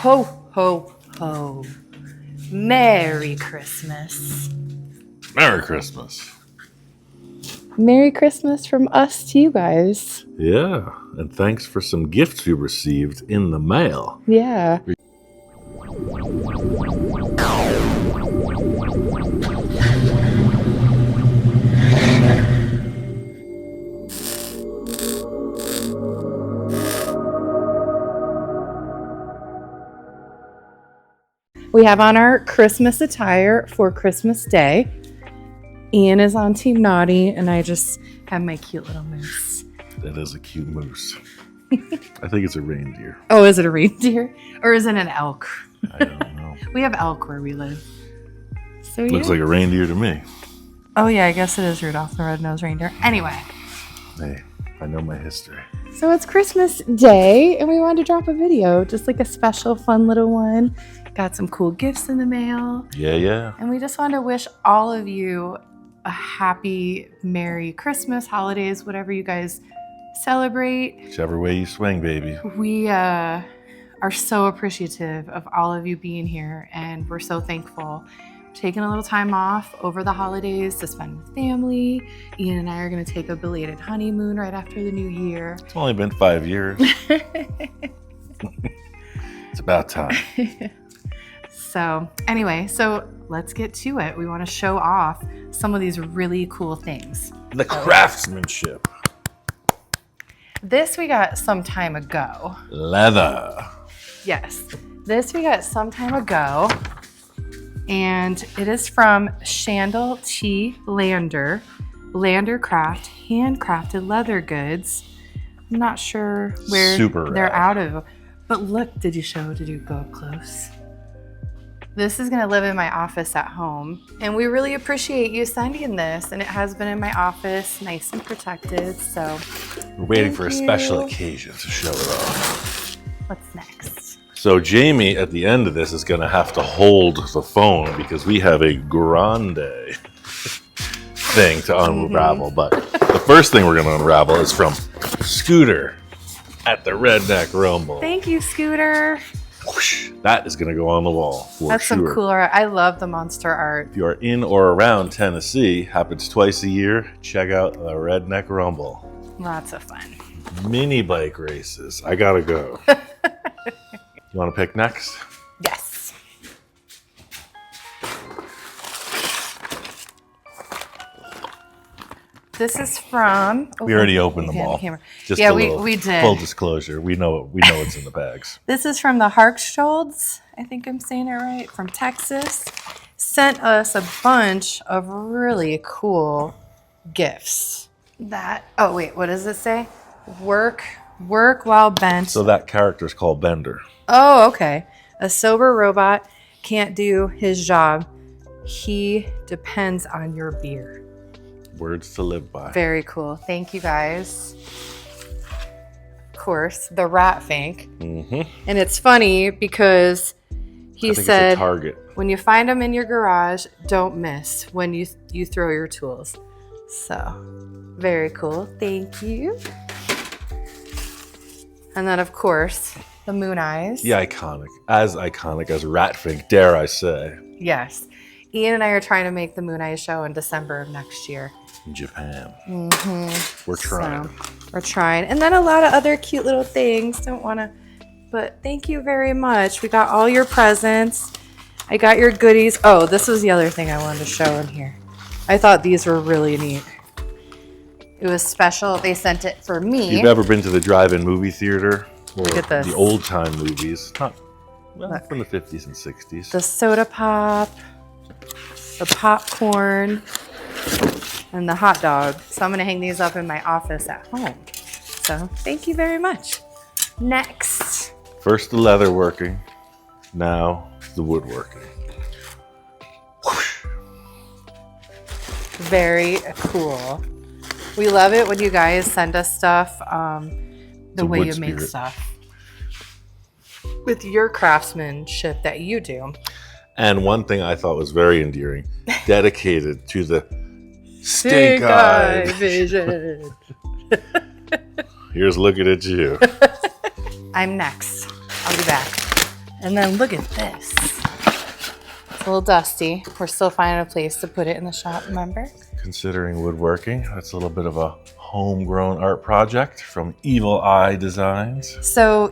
Ho, ho, ho. Merry Christmas. Merry Christmas. Merry Christmas from us to you guys. Yeah, and thanks for some gifts we received in the mail. Yeah. We have on our Christmas attire for Christmas Day. Ian is on Team Naughty, and I just have my cute little moose. That is a cute moose. I think it's a reindeer. Oh, is it a reindeer? Or is it an elk? I don't know. We have elk where we live. So Looks like a reindeer to me. Oh yeah, I guess it is Rudolph the Red-Nosed Reindeer. Anyway. Hey, I know my history. So it's Christmas Day, and we wanted to drop a video, just like a special fun little one. Got some cool gifts in the mail. Yeah. And we just wanted to wish all of you a happy, Merry Christmas, holidays, whatever you guys celebrate. Whichever way you swing, baby. We are so appreciative of all of you being here, and we're so thankful. Taking a little time off over the holidays to spend with family. Ian and I are going to take a belated honeymoon right after the new year. It's only been 5 years. It's about time. So anyway, let's get to it. We want to show off some of these really cool things. The craftsmanship. This we got some time ago. Leather. Yes, this we got some time ago. And it is from Chandel T. Lander Craft, handcrafted leather goods. I'm not sure where they're out of. But look, did you go up close? This is gonna live in my office at home. And we really appreciate you sending this. And it has been in my office, nice and protected, so. We're waiting for a special occasion to show it off. What's next? So Jamie, at the end of this, is gonna have to hold the phone because we have a grande thing to unravel. But the first thing we're gonna unravel is from Scooter at the Redneck Rumble. Thank you, Scooter. Whoosh, that is going to go on the wall for That's sure. some cool art. I love the monster art. If you are in or around Tennessee, happens twice a year, check out the Redneck Rumble. Lots of fun. Mini bike races. I gotta go. You want to pick next? Yes. This is from. We already opened them all. Just yeah, a little we did. Full disclosure, we know what's in the bags. This is from the Harkscholds. I think I'm saying it right. From Texas, sent us a bunch of really cool gifts. Oh wait, what does it say? Work while bent. So that character's called Bender. Oh, okay. A sober robot can't do his job. He depends on your beer. Words to live by. Very cool. Thank you guys. Of course, the rat fink. Mm-hmm. And it's funny because he said, it's a target. When you find them in your garage, don't miss when you throw your tools. So, very cool. Thank you. And then, of course, the moon eyes. Yeah, iconic as Ratfink, dare I say. Yes. Ian and I are trying to make the moon eyes show in December of next year. In Japan. Mm-hmm. We're trying. So, we're trying. And then a lot of other cute little things. But thank you very much. We got all your presents. I got your goodies. Oh, this was the other thing I wanted to show in here. I thought these were really neat. It was special. They sent it for me. If you've ever been to the drive-in movie theater or Look at this. the old-time movies, from the 50s and 60s. The soda pop, the popcorn, and the hot dog. So I'm going to hang these up in my office at home. So thank you very much. Next. First the leather working, now the woodworking. Whoosh. Very cool. We love it when you guys send us stuff, the way you make stuff. With your craftsmanship that you do. And one thing I thought was very endearing, dedicated to the stink eye vision. Here's looking at you. I'm next. I'll be back. And then look at this. It's a little dusty. We're still finding a place to put it in the shop, remember? Considering woodworking, that's a little bit of a homegrown art project from Evil Eye Designs. So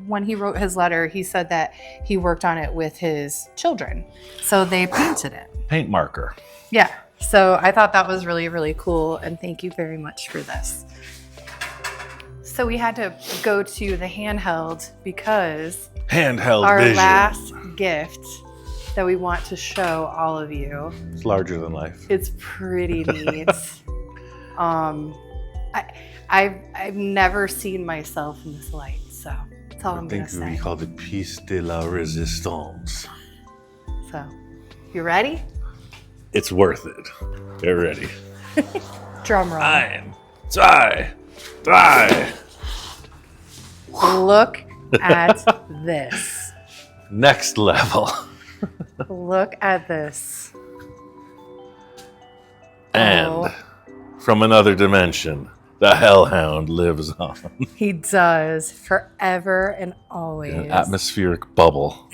when he wrote his letter, he said that he worked on it with his children. So they painted it. Paint marker. Yeah. So I thought that was really, really cool. And thank you very much for this. So we had to go to the handheld because Handheld our vision. last gift that we want to show all of you. It's larger than life. It's pretty neat. I've never seen myself in this light, so that's all I'm gonna I think say. we call it piece de la resistance. So, you ready? It's worth it. Get ready. Drum roll. 1, 2, 3. Look at this. Next level. Look at this. And Oh. from another dimension, the Hellhound lives on. He does forever and always. An atmospheric bubble.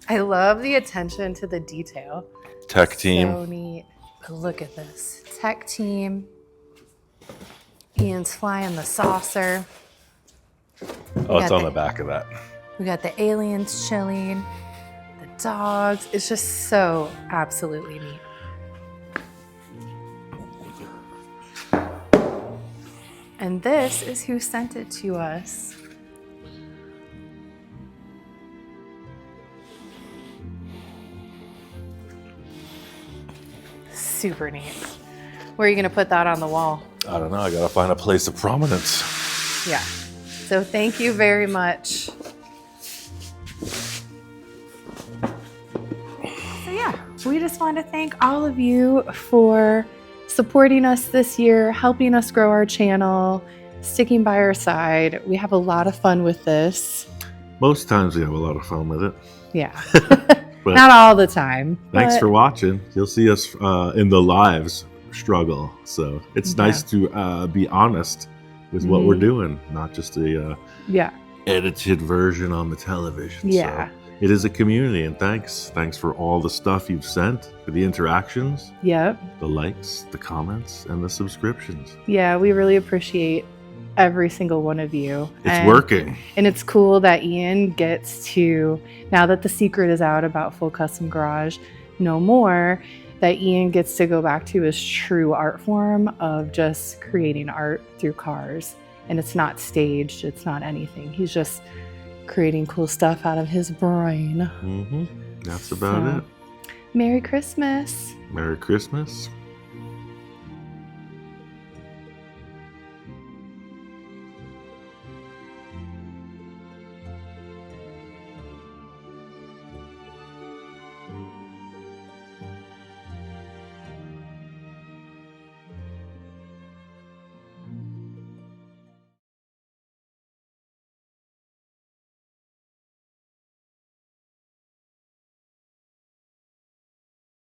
I love the attention to the detail. Tech team. So neat. But look at this. Tech team. Ian's flying the saucer. Oh, it's got on the- the back of that. We got the aliens chilling, the dogs. It's just so absolutely neat. And this is who sent it to us. Super neat. Where are you going to put that on the wall? I don't know. I gotta find a place of prominence. Yeah. So thank you very much. So yeah, we just want to thank all of you for supporting us this year, helping us grow our channel, sticking by our side. We have a lot of fun with this. Most times we have a lot of fun with it. Yeah. But Not all the time. thanks but for watching. You'll see us in the lives struggle. So it's Yeah. nice to be honest with what we're doing, not just a yeah. edited version on the television. Yeah. So it is a community, and thanks for all the stuff you've sent, for the interactions, Yep. the likes, the comments, and the subscriptions. Yeah, we really appreciate every single one of you. It's working. And it's cool that Ian gets to, now that the secret is out about Full Custom Garage no more, that Ian gets to go back to his true art form of just creating art through cars. And it's not staged, it's not anything. He's just creating cool stuff out of his brain. That's about So, it. Merry Christmas. Merry Christmas.